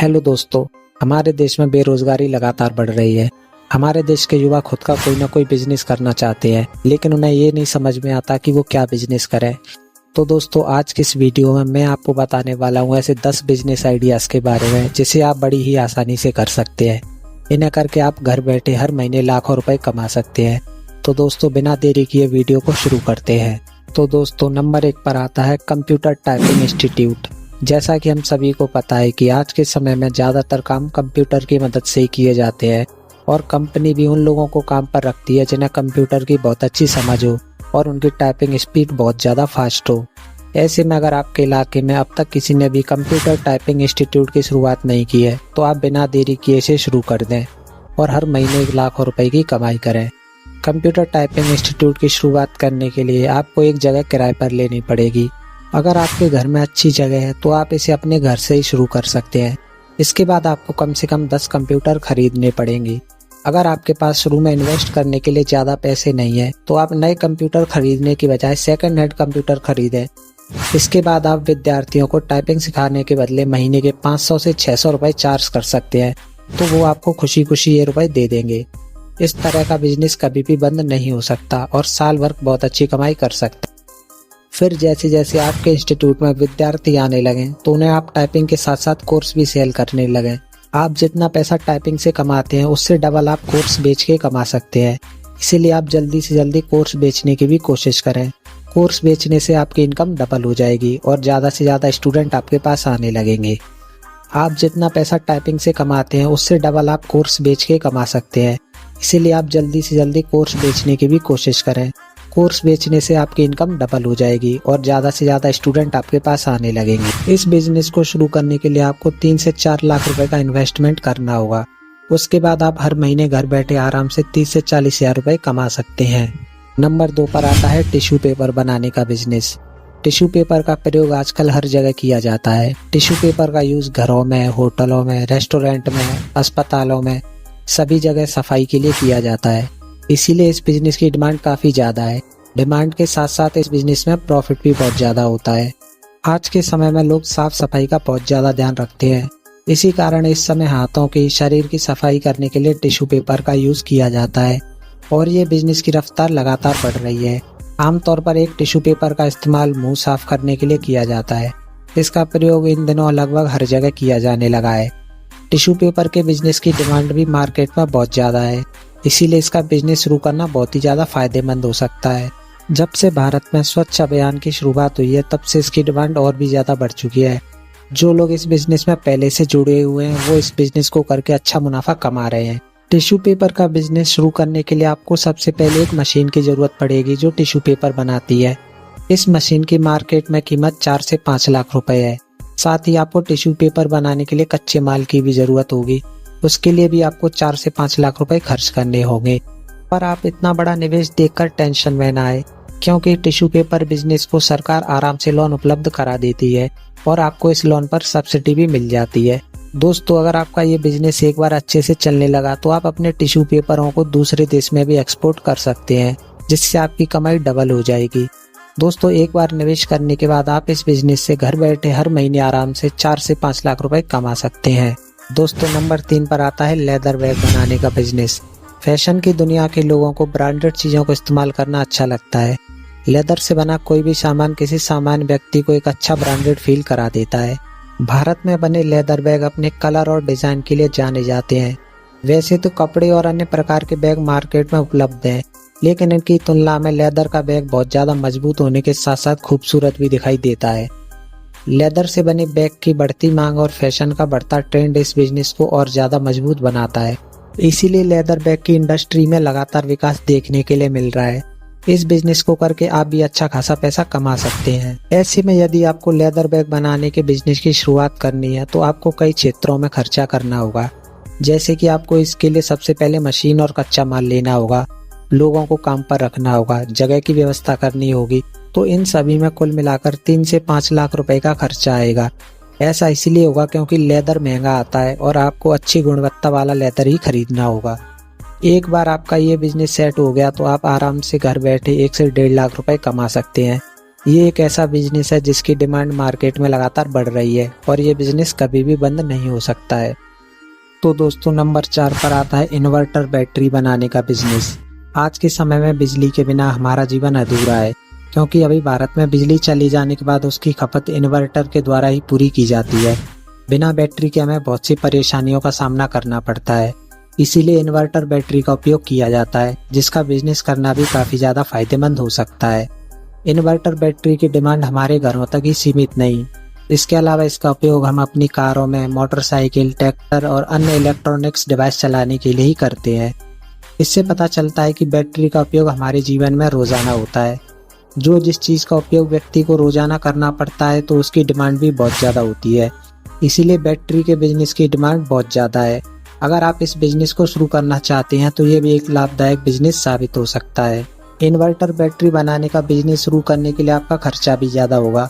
Hello दोस्तों, हमारे देश में बेरोजगारी लगातार बढ़ रही है। हमारे देश के युवा खुद का कोई ना कोई बिजनेस करना चाहते हैं, लेकिन उन्हें ये नहीं समझ में आता कि वो क्या बिजनेस करें। तो दोस्तों, आज की इस वीडियो में मैं आपको बताने वाला हूँ ऐसे 10 बिजनेस आइडियाज़ के बारे में जिसे आप बड़ी ही आसानी से कर सकते हैं। इन्हें करके आप घर बैठे हर महीने लाखों रुपए कमा सकते हैं। तो दोस्तों, बिना देरी किए वीडियो को शुरू करते हैं। तो दोस्तों, नंबर 1 पर आता है कंप्यूटर टाइपिंग इंस्टीट्यूट। जैसा कि हम सभी को पता है कि आज के समय में ज़्यादातर काम कंप्यूटर की मदद से ही किए जाते हैं और कंपनी भी उन लोगों को काम पर रखती है जिन्हें कंप्यूटर की बहुत अच्छी समझ हो और उनकी टाइपिंग स्पीड बहुत ज़्यादा फास्ट हो। ऐसे में अगर आपके इलाके में अब तक किसी ने भी कंप्यूटर टाइपिंग इंस्टीट्यूट की शुरुआत नहीं की है तो आप बिना देरी किए इसे शुरू कर दें और हर महीने 1 लाख रुपए की कमाई करें। कंप्यूटर टाइपिंग इंस्टीट्यूट की शुरुआत करने के लिए आपको एक जगह किराए पर लेनी पड़ेगी। अगर आपके घर में अच्छी जगह है तो आप इसे अपने घर से ही शुरू कर सकते हैं। इसके बाद आपको कम से कम 10 कंप्यूटर खरीदने पड़ेंगे। अगर आपके पास शुरू में इन्वेस्ट करने के लिए ज़्यादा पैसे नहीं है तो आप नए कंप्यूटर खरीदने की बजाय सेकंड हैंड कंप्यूटर खरीदें। इसके बाद आप विद्यार्थियों को टाइपिंग सिखाने के बदले महीने के 500 से 600 रुपए चार्ज कर सकते हैं, तो वो आपको खुशी खुशी ये रुपए दे देंगे। इस तरह का बिजनेस कभी भी बंद नहीं हो सकता और साल भर बहुत अच्छी कमाई कर सकते। फिर जैसे जैसे आपके इंस्टीट्यूट में विद्यार्थी आने लगें तो उन्हें आप टाइपिंग के साथ साथ कोर्स भी सेल करने लगें। आप जितना पैसा टाइपिंग से कमाते हैं उससे डबल आप कोर्स बेच के कमा सकते हैं। इसीलिए आप जल्दी से जल्दी कोर्स बेचने की भी कोशिश करें। कोर्स बेचने से आपकी इनकम डबल हो जाएगी और ज़्यादा से ज़्यादा स्टूडेंट आपके पास आने लगेंगे। आप जितना पैसा टाइपिंग से कमाते हैं उससे डबल आप कोर्स बेच के कमा सकते हैं। इसीलिए आप जल्दी से जल्दी कोर्स बेचने की भी कोशिश करें। कोर्स बेचने से आपकी इनकम डबल हो जाएगी और ज़्यादा से ज़्यादा स्टूडेंट आपके पास आने लगेंगे। इस बिजनेस को शुरू करने के लिए आपको 3 से 4 लाख रुपए का इन्वेस्टमेंट करना होगा। उसके बाद आप हर महीने घर बैठे आराम से 30 से 40 हज़ार रुपए कमा सकते हैं। नंबर 2 पर आता है टिश्यू पेपर बनाने का बिजनेस। टिश्यू पेपर का प्रयोग आजकल हर जगह किया जाता है। टिश्यू पेपर का यूज़ घरों में, होटलों में, रेस्टोरेंट में, अस्पतालों में, सभी जगह सफाई के लिए किया जाता है। इसीलिए इस बिजनेस की डिमांड काफ़ी ज़्यादा है। डिमांड के साथ साथ इस बिजनेस में प्रॉफिट भी बहुत ज़्यादा होता है। आज के समय में लोग साफ सफाई का बहुत ज़्यादा ध्यान रखते हैं। इसी कारण इस समय हाथों की, शरीर की सफाई करने के लिए टिश्यू पेपर का यूज़ किया जाता है और ये बिजनेस की रफ्तार लगातार बढ़ रही है। आमतौर पर एक टिश्यू पेपर का इस्तेमाल मुंह साफ करने के लिए किया जाता है। इसका प्रयोग इन दिनों लगभग हर जगह किया जाने लगा है। टिश्यू पेपर के बिजनेस की डिमांड भी मार्केट में बहुत ज़्यादा है, इसीलिए इसका बिजनेस शुरू करना बहुत ही ज़्यादा फायदेमंद हो सकता है। जब से भारत में स्वच्छ अभियान की शुरुआत हुई है तब से इसकी डिमांड और भी ज़्यादा बढ़ चुकी है। जो लोग इस बिजनेस में पहले से जुड़े हुए हैं वो इस बिजनेस को करके अच्छा मुनाफा कमा रहे हैं। टिश्यू पेपर का बिजनेस शुरू करने के लिए आपको सबसे पहले एक मशीन की ज़रूरत पड़ेगी जो टिश्यू पेपर बनाती है। इस मशीन की मार्केट में कीमत 4 से 5 लाख रुपए है। साथ ही आपको टिश्यू पेपर बनाने के लिए कच्चे माल की भी ज़रूरत होगी। उसके लिए भी आपको 4 से 5 लाख रुपए खर्च करने होंगे। पर आप इतना बड़ा निवेश देखकर टेंशन में ना आए, क्योंकि टिश्यू पेपर बिजनेस को सरकार आराम से लोन उपलब्ध करा देती है और आपको इस लोन पर सब्सिडी भी मिल जाती है। दोस्तों, अगर आपका ये बिजनेस एक बार अच्छे से चलने लगा तो आप अपने टिश्यू पेपरों को दूसरे देश में भी एक्सपोर्ट कर सकते हैं, जिससे आपकी कमाई डबल हो जाएगी। दोस्तों, एक बार निवेश करने के बाद आप इस बिजनेस से घर बैठे हर महीने आराम से 4 से 5 लाख रुपए कमा सकते हैं। दोस्तों, नंबर 3 पर आता है लेदर बैग बनाने का बिजनेस। फैशन की दुनिया के लोगों को ब्रांडेड चीज़ों को इस्तेमाल करना अच्छा लगता है। लेदर से बना कोई भी सामान किसी सामान्य व्यक्ति को एक अच्छा ब्रांडेड फील करा देता है। भारत में बने लेदर बैग अपने कलर और डिज़ाइन के लिए जाने जाते हैं। वैसे तो कपड़े और अन्य प्रकार के बैग मार्केट में उपलब्ध हैं, लेकिन इनकी तुलना में लेदर का बैग बहुत ज़्यादा मजबूत होने के साथ साथ खूबसूरत भी दिखाई देता है। लेदर से बने बैग की बढ़ती मांग और फैशन का बढ़ता ट्रेंड इस बिजनेस को और ज़्यादा मजबूत बनाता है। इसीलिए लेदर बैग की इंडस्ट्री में लगातार विकास देखने के लिए मिल रहा है। इस बिजनेस को करके आप भी अच्छा खासा पैसा कमा सकते हैं। ऐसे में यदि आपको लेदर बैग बनाने के बिजनेस की शुरुआत करनी है तो आपको कई क्षेत्रों में खर्चा करना होगा। जैसे कि आपको इसके लिए सबसे पहले मशीन और कच्चा माल लेना होगा, लोगों को काम पर रखना होगा, जगह की व्यवस्था करनी होगी। तो इन सभी में कुल मिलाकर 3 से 5 लाख रुपए का खर्चा आएगा। ऐसा इसलिए होगा क्योंकि लेदर महंगा आता है और आपको अच्छी गुणवत्ता वाला लेदर ही खरीदना होगा। एक बार आपका ये बिजनेस सेट हो गया तो आप आराम से घर बैठे 1 से 1.5 लाख रुपए कमा सकते हैं। ये एक ऐसा बिजनेस है जिसकी डिमांड मार्केट में लगातार बढ़ रही है और ये बिजनेस कभी भी बंद नहीं हो सकता है। तो दोस्तों नंबर 4 पर आता है इन्वर्टर बैटरी बनाने का बिजनेस। आज के समय में बिजली के बिना हमारा जीवन अधूरा है, क्योंकि अभी भारत में बिजली चली जाने के बाद उसकी खपत इन्वर्टर के द्वारा ही पूरी की जाती है। बिना बैटरी के हमें बहुत सी परेशानियों का सामना करना पड़ता है, इसीलिए इन्वर्टर बैटरी का उपयोग किया जाता है, जिसका बिजनेस करना भी काफ़ी ज़्यादा फायदेमंद हो सकता है। इन्वर्टर बैटरी की डिमांड हमारे घरों तक ही सीमित नहीं, इसके अलावा इसका उपयोग हम अपनी कारों में, मोटरसाइकिल, ट्रैक्टर और अन्य इलेक्ट्रॉनिक्स डिवाइस चलाने के लिए ही करते हैं। इससे पता चलता है कि बैटरी का उपयोग हमारे जीवन में रोजाना होता है। जो जिस चीज़ का उपयोग व्यक्ति को रोजाना करना पड़ता है तो उसकी डिमांड भी बहुत ज़्यादा होती है, इसीलिए बैटरी के बिजनेस की डिमांड बहुत ज़्यादा है। अगर आप इस बिजनेस को शुरू करना चाहते हैं तो ये भी एक लाभदायक बिजनेस साबित हो सकता है। इन्वर्टर बैटरी बनाने का बिजनेस शुरू करने के लिए आपका खर्चा भी ज़्यादा होगा,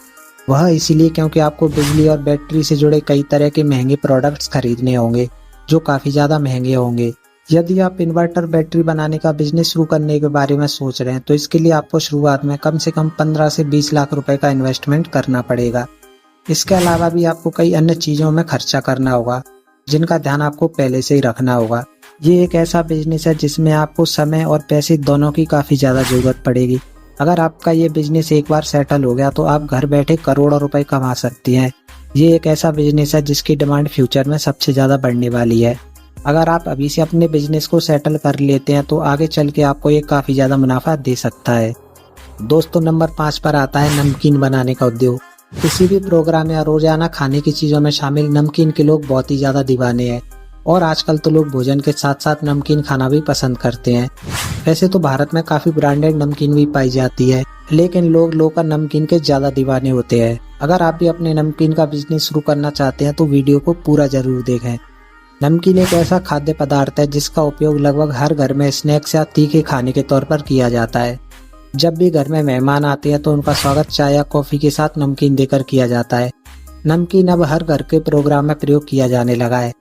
वह इसीलिए क्योंकि आपको बिजली और बैटरी से जुड़े कई तरह के महंगे प्रोडक्ट्स खरीदने होंगे जो काफ़ी ज़्यादा महंगे होंगे। यदि आप इन्वर्टर बैटरी बनाने का बिजनेस शुरू करने के बारे में सोच रहे हैं तो इसके लिए आपको शुरुआत में कम से कम 15 से 20 लाख रुपए का इन्वेस्टमेंट करना पड़ेगा। इसके अलावा भी आपको कई अन्य चीज़ों में खर्चा करना होगा जिनका ध्यान आपको पहले से ही रखना होगा। ये एक ऐसा बिजनेस है जिसमें आपको समय और पैसे दोनों की काफ़ी ज़्यादा ज़रूरत पड़ेगी। अगर आपका ये बिजनेस एक बार सेटल हो गया तो आप घर बैठे करोड़ों रुपए कमा सकती हैं। ये एक ऐसा बिजनेस है जिसकी डिमांड फ्यूचर में सबसे ज़्यादा बढ़ने वाली है। अगर आप अभी से अपने बिजनेस को सेटल कर लेते हैं तो आगे चल के आपको ये काफ़ी ज़्यादा मुनाफा दे सकता है। दोस्तों नंबर 5 पर आता है नमकीन बनाने का उद्योग। किसी भी प्रोग्राम या रोजाना खाने की चीज़ों में शामिल नमकीन के लोग बहुत ही ज़्यादा दीवाने हैं और आजकल तो लोग भोजन के साथ साथ नमकीन खाना भी पसंद करते हैं। वैसे तो भारत में काफ़ी ब्रांडेड नमकीन भी पाई जाती है, लेकिन लोग लोकल नमकीन के ज़्यादा दीवाने होते हैं। अगर आप भी अपने नमकीन का बिजनेस शुरू करना चाहते हैं तो वीडियो को पूरा जरूर देखें। नमकीन एक ऐसा खाद्य पदार्थ है जिसका उपयोग लगभग हर घर में स्नैक्स या तीखे खाने के तौर पर किया जाता है। जब भी घर में मेहमान आते हैं तो उनका स्वागत चाय या कॉफ़ी के साथ नमकीन देकर किया जाता है। नमकीन अब हर घर के प्रोग्राम में प्रयोग किया जाने लगा है।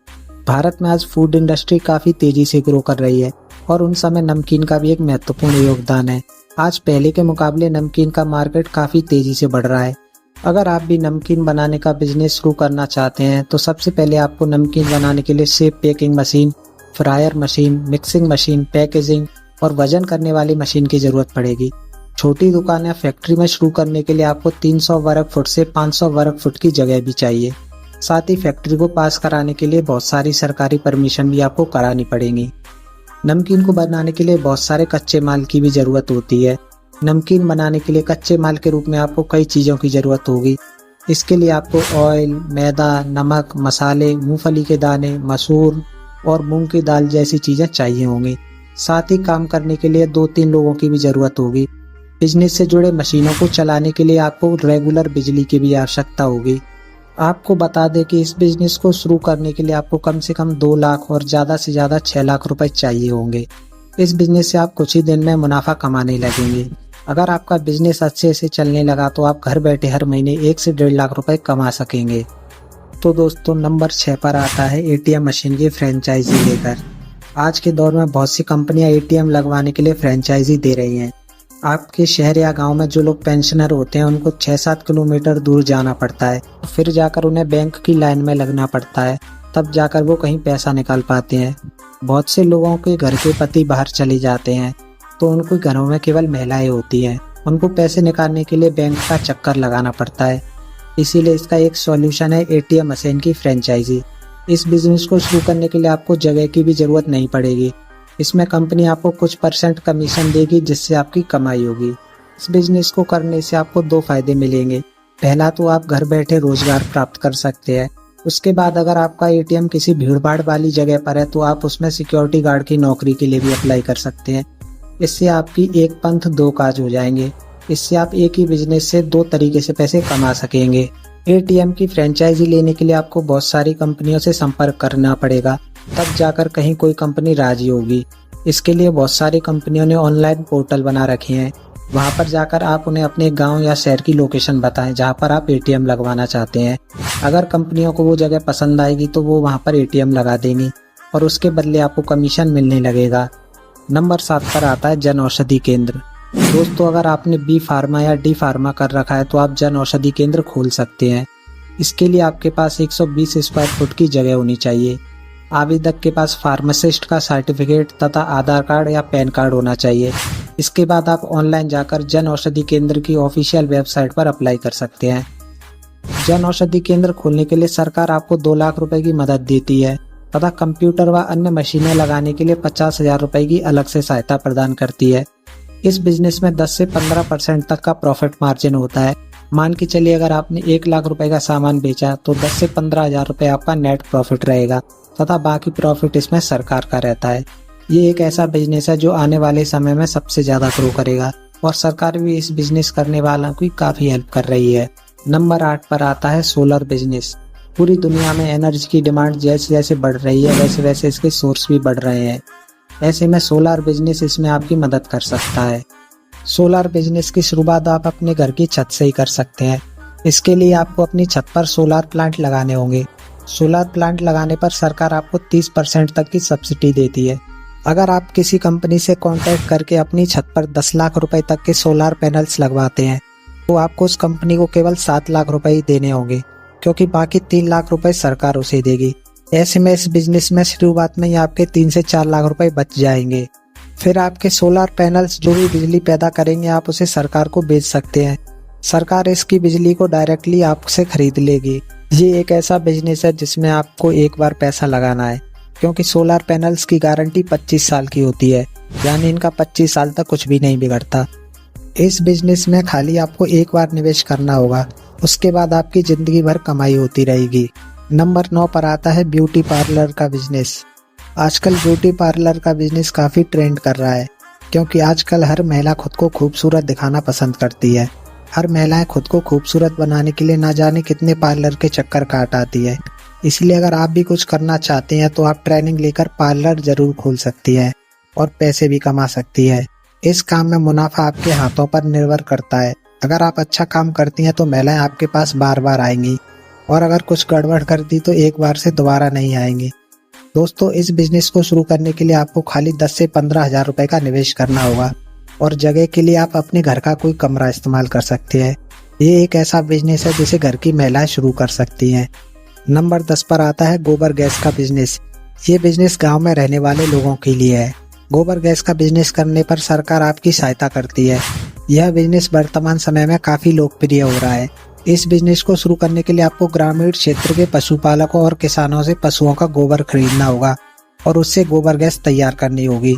भारत में आज फूड इंडस्ट्री काफ़ी तेज़ी से ग्रो कर रही है और उन समय नमकीन का भी एक महत्वपूर्ण योगदान है। आज पहले के मुकाबले नमकीन का मार्केट काफ़ी तेज़ी से बढ़ रहा है। अगर आप भी नमकीन बनाने का बिजनेस शुरू करना चाहते हैं तो सबसे पहले आपको नमकीन बनाने के लिए safe packing machine, fryer machine, mixing machine, packaging और वजन करने वाली मशीन की ज़रूरत पड़ेगी। छोटी दुकान या फैक्ट्री में शुरू करने के लिए आपको 300 वर्ग फुट से 500 वर्ग फुट की जगह भी चाहिए। साथ ही फैक्ट्री को पास कराने के लिए बहुत सारी सरकारी परमिशन भी आपको करानी पड़ेंगी। नमकीन को बनाने के लिए बहुत सारे कच्चे माल की भी ज़रूरत होती है। नमकीन बनाने के लिए कच्चे माल के रूप में आपको कई चीज़ों की ज़रूरत होगी। इसके लिए आपको ऑयल, मैदा, नमक, मसाले, मूंगफली के दाने, मसूर और मूंग की दाल जैसी चीज़ें चाहिए होंगी। साथ ही काम करने के लिए 2-3 लोगों की भी ज़रूरत होगी। बिजनेस से जुड़े मशीनों को चलाने के लिए आपको रेगुलर बिजली की भी आवश्यकता होगी। आपको बता दें कि इस बिजनेस को शुरू करने के लिए आपको कम से कम 2 लाख और ज़्यादा से ज़्यादा 6 लाख रुपए चाहिए होंगे। इस बिजनेस से आप कुछ ही दिन में मुनाफा कमाने लगेंगे। अगर आपका बिजनेस अच्छे से चलने लगा तो आप घर बैठे हर महीने 1 से 1.5 लाख रुपए कमा सकेंगे। तो दोस्तों नंबर 6 पर आता है एटीएम मशीन की फ्रेंचाइजी लेकर। आज के दौर में बहुत सी कंपनियां एटीएम लगवाने के लिए फ्रेंचाइजी दे रही हैं। आपके शहर या गांव में जो लोग पेंशनर होते हैं उनको 6-7 किलोमीटर दूर जाना पड़ता है, फिर जाकर उन्हें बैंक की लाइन में लगना पड़ता है, तब जाकर वो कहीं पैसा निकाल पाते हैं। बहुत से लोगों के घर के पति बाहर चले जाते हैं तो उनके घरों में केवल महिलाएं होती हैं। उनको पैसे निकालने के लिए बैंक का चक्कर लगाना पड़ता है। इसीलिए इसका एक सॉल्यूशन है एटीएम मशीन की फ्रेंचाइजी। इस बिजनेस को शुरू करने के लिए आपको जगह की भी ज़रूरत नहीं पड़ेगी। इसमें कंपनी आपको कुछ % कमीशन देगी जिससे आपकी कमाई होगी। इस बिजनेस को करने से आपको 2 फायदे मिलेंगे। पहला तो आप घर बैठे रोजगार प्राप्त कर सकते हैं। उसके बाद अगर आपका एटीएम किसी भीड़भाड़ वाली जगह पर है तो आप उसमें सिक्योरिटी गार्ड की नौकरी के लिए भी अप्लाई कर सकते हैं। इससे आपकी एक पंथ 2 काज हो जाएंगे। इससे आप एक ही बिजनेस से 2 तरीके से पैसे कमा सकेंगे। एटीएम की फ्रेंचाइजी लेने के लिए आपको बहुत सारी कंपनियों से संपर्क करना पड़ेगा, तब जाकर कहीं कोई कंपनी राजी होगी। इसके लिए बहुत सारी कंपनियों ने ऑनलाइन पोर्टल बना रखे हैं। वहां पर जाकर आप उन्हें अपने गांव या शहर की लोकेशन बताएं जहां पर आप एटीएम लगवाना चाहते हैं। अगर कंपनियों को वो जगह पसंद आएगी तो वो वहां पर एटीएम लगा देंगी और उसके बदले आपको कमीशन मिलने लगेगा। नंबर 7 पर आता है जन औषधि केंद्र। दोस्तों अगर आपने बी फार्मा या डी फार्मा कर रखा है तो आप जन औषधि केंद्र खोल सकते हैं। इसके लिए आपके पास 120 स्क्वायर फुट की जगह होनी चाहिए। आवेदक के पास फार्मासिस्ट का सर्टिफिकेट तथा आधार कार्ड या पैन कार्ड होना चाहिए। इसके बाद आप ऑनलाइन जाकर जन औषधि केंद्र की ऑफिशियल वेबसाइट पर अप्लाई कर सकते हैं। जन औषधि केंद्र खोलने के लिए सरकार आपको 2 लाख रुपए की मदद देती है तथा कंप्यूटर व अन्य मशीनें लगाने के लिए 50,000 रुपए की अलग से सहायता प्रदान करती है। इस बिजनेस में 10 से 15% तक का प्रॉफिट मार्जिन होता है। मान के चलिए अगर आपने 1 लाख रुपए का सामान बेचा तो 10 से 15,000 रुपए आपका नेट प्रॉफिट रहेगा तथा बाकी प्रॉफिट इसमें सरकार का रहता है। ये एक ऐसा बिजनेस है जो आने वाले समय में सबसे ज्यादा ग्रो करेगा और सरकार भी इस बिजनेस करने वालों की काफी हेल्प कर रही है। नंबर 8 पर आता है सोलर बिजनेस। पूरी दुनिया में एनर्जी की डिमांड जैसे जैसे बढ़ रही है वैसे वैसे इसके सोर्स भी बढ़ रहे हैं। ऐसे में सोलर बिजनेस इसमें आपकी मदद कर सकता है। सोलर बिजनेस की शुरुआत आप अपने घर की छत से ही कर सकते हैं। इसके लिए आपको अपनी छत पर सोलर प्लांट लगाने होंगे। सोलर प्लांट लगाने पर सरकार आपको 30% तक की सब्सिडी देती है। अगर आप किसी कंपनी से कॉन्टैक्ट करके अपनी छत पर 10 लाख रुपए तक के सोलर पैनल्स लगवाते हैं तो आपको उस कंपनी को केवल 7 लाख रुपए ही देने होंगे, क्योंकि बाकी 3 लाख रुपए सरकार उसे देगी। ऐसे में इस बिजनेस में शुरुआत में ही आपके 3 से 4 लाख रुपए बच जाएंगे। फिर आपके सोलर पैनल्स जो भी बिजली पैदा करेंगे आप उसे सरकार को बेच सकते हैं। सरकार इसकी बिजली को डायरेक्टली आपसे खरीद लेगी। ये एक ऐसा बिजनेस है जिसमें आपको एक बार पैसा लगाना है, क्योंकि सोलर पैनल्स की गारंटी 25 साल की होती है, यानी इनका 25 साल तक कुछ भी नहीं बिगड़ता। इस बिजनेस में खाली आपको एक बार निवेश करना होगा, उसके बाद आपकी जिंदगी भर कमाई होती रहेगी। नंबर 9 पर आता है ब्यूटी पार्लर का बिजनेस। आजकल ब्यूटी पार्लर का बिजनेस काफी ट्रेंड कर रहा है, क्योंकि आजकल हर महिला खुद को खूबसूरत दिखाना पसंद करती है। हर महिलाएं खुद को खूबसूरत बनाने के लिए ना जाने कितने पार्लर के चक्कर काट आती है। इसलिए अगर आप भी कुछ करना चाहते हैं तो आप ट्रेनिंग लेकर पार्लर जरूर खोल सकती है और पैसे भी कमा सकती है। इस काम में मुनाफा आपके हाथों पर निर्भर करता है। अगर आप अच्छा काम करती हैं तो महिलाएं आपके पास बार बार आएंगी, और अगर कुछ गड़बड़ कर दी तो एक बार से दोबारा नहीं आएंगी। दोस्तों इस बिजनेस को शुरू करने के लिए आपको खाली 10 से 15,000 रुपए का निवेश करना होगा, और जगह के लिए आप अपने घर का कोई कमरा इस्तेमाल कर सकते हैं। ये एक ऐसा बिजनेस है जिसे घर की महिलाएं शुरू कर सकती हैं। नंबर 10 पर आता है गोबर गैस का बिजनेस। ये बिजनेस गांव में रहने वाले लोगों के लिए है। गोबर गैस का बिजनेस करने पर सरकार आपकी सहायता करती है। यह बिजनेस वर्तमान समय में काफी लोकप्रिय हो रहा है। इस बिजनेस को शुरू करने के लिए आपको ग्रामीण क्षेत्र के पशुपालकों और किसानों से पशुओं का गोबर खरीदना होगा और उससे गोबर गैस तैयार करनी होगी।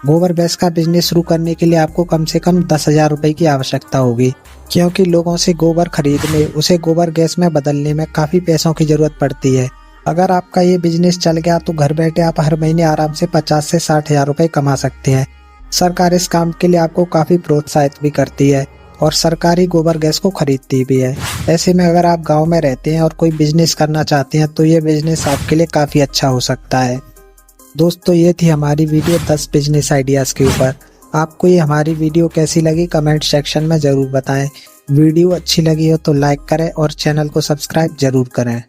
गोबर गैस का बिजनेस शुरू करने के लिए आपको कम से कम 10,000 रुपए की आवश्यकता होगी, क्योंकि लोगों से गोबर खरीदने उसे गोबर गैस में बदलने में काफी पैसों की जरूरत पड़ती है। अगर आपका ये बिजनेस चल गया तो घर बैठे आप हर महीने आराम से 50 से 60,000 रुपए कमा सकते हैं। सरकार इस काम के लिए आपको काफी प्रोत्साहित भी करती है और सरकारी गोबर गैस को खरीदती भी है। ऐसे में अगर आप गांव में रहते हैं और कोई बिजनेस करना चाहते हैं तो ये बिजनेस आपके लिए काफी अच्छा हो सकता है। दोस्तों ये थी हमारी वीडियो 10 बिजनेस आइडियाज के ऊपर। आपको ये हमारी वीडियो कैसी लगी कमेंट सेक्शन में जरूर बताएं। वीडियो अच्छी लगी हो तो लाइक करें और चैनल को सब्सक्राइब जरूर करें।